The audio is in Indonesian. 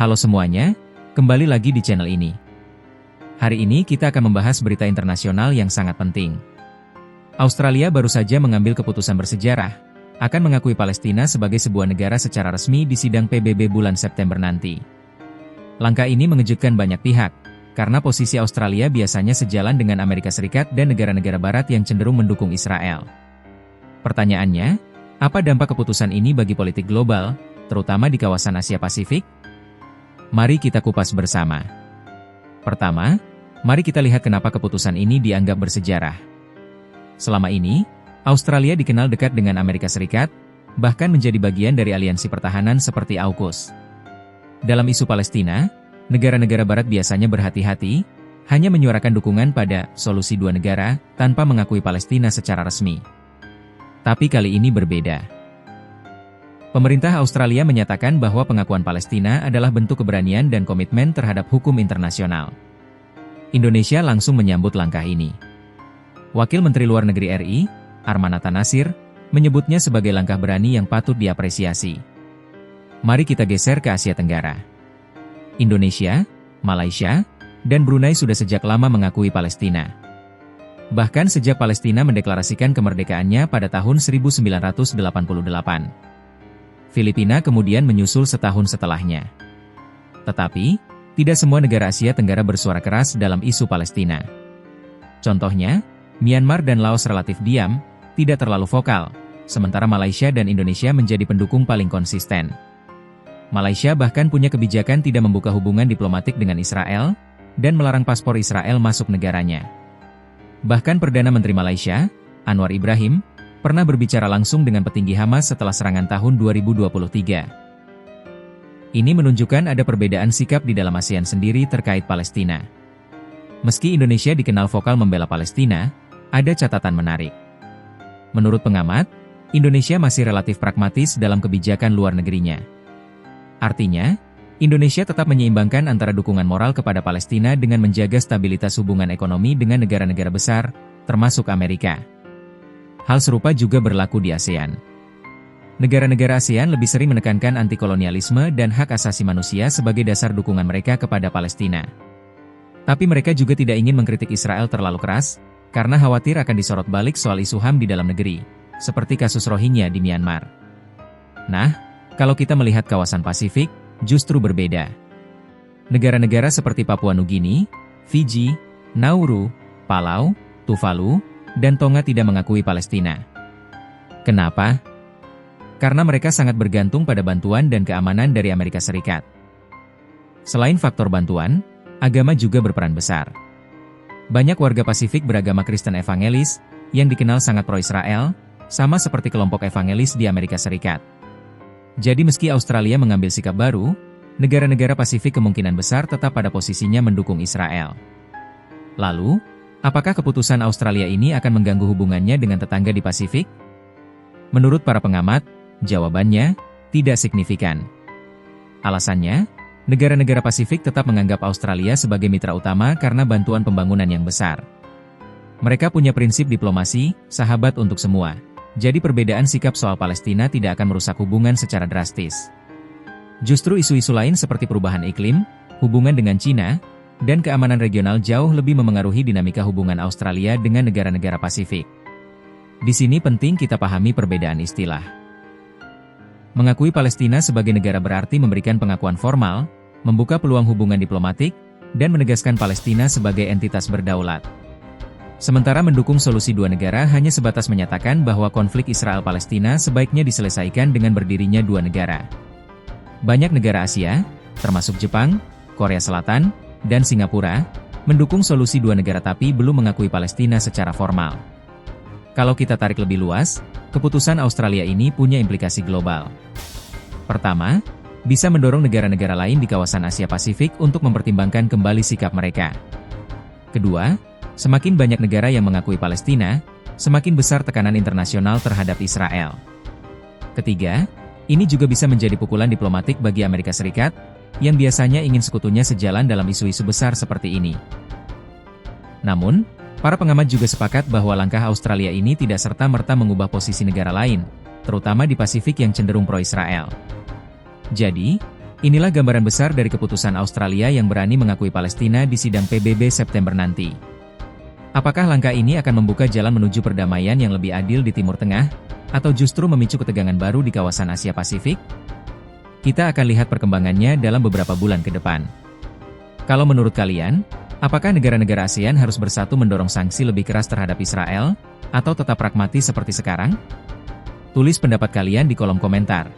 Halo semuanya, kembali lagi di channel ini. Hari ini kita akan membahas berita internasional yang sangat penting. Australia baru saja mengambil keputusan bersejarah, akan mengakui Palestina sebagai sebuah negara secara resmi di sidang PBB bulan September nanti. Langkah ini mengejutkan banyak pihak, karena posisi Australia biasanya sejalan dengan Amerika Serikat dan negara-negara Barat yang cenderung mendukung Israel. Pertanyaannya, apa dampak keputusan ini bagi politik global, terutama di kawasan Asia Pasifik? Mari kita kupas bersama. Pertama, mari kita lihat kenapa keputusan ini dianggap bersejarah. Selama ini, Australia dikenal dekat dengan Amerika Serikat, bahkan menjadi bagian dari aliansi pertahanan seperti AUKUS. Dalam isu Palestina, negara-negara Barat biasanya berhati-hati, hanya menyuarakan dukungan pada solusi dua negara tanpa mengakui Palestina secara resmi. Tapi kali ini berbeda. Pemerintah Australia menyatakan bahwa pengakuan Palestina adalah bentuk keberanian dan komitmen terhadap hukum internasional. Indonesia langsung menyambut langkah ini. Wakil Menteri Luar Negeri RI, Armanata Nasir, menyebutnya sebagai langkah berani yang patut diapresiasi. Mari kita geser ke Asia Tenggara. Indonesia, Malaysia, dan Brunei sudah sejak lama mengakui Palestina. Bahkan sejak Palestina mendeklarasikan kemerdekaannya pada tahun 1988. Filipina kemudian menyusul setahun setelahnya. Tetapi, tidak semua negara Asia Tenggara bersuara keras dalam isu Palestina. Contohnya, Myanmar dan Laos relatif diam, tidak terlalu vokal, sementara Malaysia dan Indonesia menjadi pendukung paling konsisten. Malaysia bahkan punya kebijakan tidak membuka hubungan diplomatik dengan Israel, dan melarang paspor Israel masuk negaranya. Bahkan Perdana Menteri Malaysia, Anwar Ibrahim, pernah berbicara langsung dengan petinggi Hamas setelah serangan tahun 2023. Ini menunjukkan ada perbedaan sikap di dalam ASEAN sendiri terkait Palestina. Meski Indonesia dikenal vokal membela Palestina, ada catatan menarik. Menurut pengamat, Indonesia masih relatif pragmatis dalam kebijakan luar negerinya. Artinya, Indonesia tetap menyeimbangkan antara dukungan moral kepada Palestina dengan menjaga stabilitas hubungan ekonomi dengan negara-negara besar, termasuk Amerika. Hal serupa juga berlaku di ASEAN. Negara-negara ASEAN lebih sering menekankan anti-kolonialisme dan hak asasi manusia sebagai dasar dukungan mereka kepada Palestina. Tapi mereka juga tidak ingin mengkritik Israel terlalu keras, karena khawatir akan disorot balik soal isu HAM di dalam negeri, seperti kasus Rohingya di Myanmar. Nah, kalau kita melihat kawasan Pasifik, justru berbeda. Negara-negara seperti Papua Nugini, Fiji, Nauru, Palau, Tuvalu, dan Tonga tidak mengakui Palestina. Kenapa? Karena mereka sangat bergantung pada bantuan dan keamanan dari Amerika Serikat. Selain faktor bantuan, agama juga berperan besar. Banyak warga Pasifik beragama Kristen evangelis, yang dikenal sangat pro-Israel, sama seperti kelompok evangelis di Amerika Serikat. Jadi meski Australia mengambil sikap baru, negara-negara Pasifik kemungkinan besar tetap pada posisinya mendukung Israel. Lalu, apakah keputusan Australia ini akan mengganggu hubungannya dengan tetangga di Pasifik? Menurut para pengamat, jawabannya tidak signifikan. Alasannya, negara-negara Pasifik tetap menganggap Australia sebagai mitra utama karena bantuan pembangunan yang besar. Mereka punya prinsip diplomasi, sahabat untuk semua. Jadi perbedaan sikap soal Palestina tidak akan merusak hubungan secara drastis. Justru isu-isu lain seperti perubahan iklim, hubungan dengan Cina, dan keamanan regional jauh lebih memengaruhi dinamika hubungan Australia dengan negara-negara Pasifik. Di sini penting kita pahami perbedaan istilah. Mengakui Palestina sebagai negara berarti memberikan pengakuan formal, membuka peluang hubungan diplomatik, dan menegaskan Palestina sebagai entitas berdaulat. Sementara mendukung solusi dua negara hanya sebatas menyatakan bahwa konflik Israel-Palestina sebaiknya diselesaikan dengan berdirinya dua negara. Banyak negara Asia, termasuk Jepang, Korea Selatan, dan Singapura, mendukung solusi dua negara tapi belum mengakui Palestina secara formal. Kalau kita tarik lebih luas, keputusan Australia ini punya implikasi global. Pertama, bisa mendorong negara-negara lain di kawasan Asia Pasifik untuk mempertimbangkan kembali sikap mereka. Kedua, semakin banyak negara yang mengakui Palestina, semakin besar tekanan internasional terhadap Israel. Ketiga, ini juga bisa menjadi pukulan diplomatik bagi Amerika Serikat, yang biasanya ingin sekutunya sejalan dalam isu-isu besar seperti ini. Namun, para pengamat juga sepakat bahwa langkah Australia ini tidak serta-merta mengubah posisi negara lain, terutama di Pasifik yang cenderung pro-Israel. Jadi, Inilah gambaran besar dari keputusan Australia yang berani mengakui Palestina di sidang PBB September nanti. Apakah langkah ini akan membuka jalan menuju perdamaian yang lebih adil di Timur Tengah, atau justru memicu ketegangan baru di kawasan Asia Pasifik? Kita akan lihat perkembangannya dalam beberapa bulan ke depan. Kalau menurut kalian, apakah negara-negara ASEAN harus bersatu mendorong sanksi lebih keras terhadap Israel, atau tetap pragmatis seperti sekarang? Tulis pendapat kalian di kolom komentar.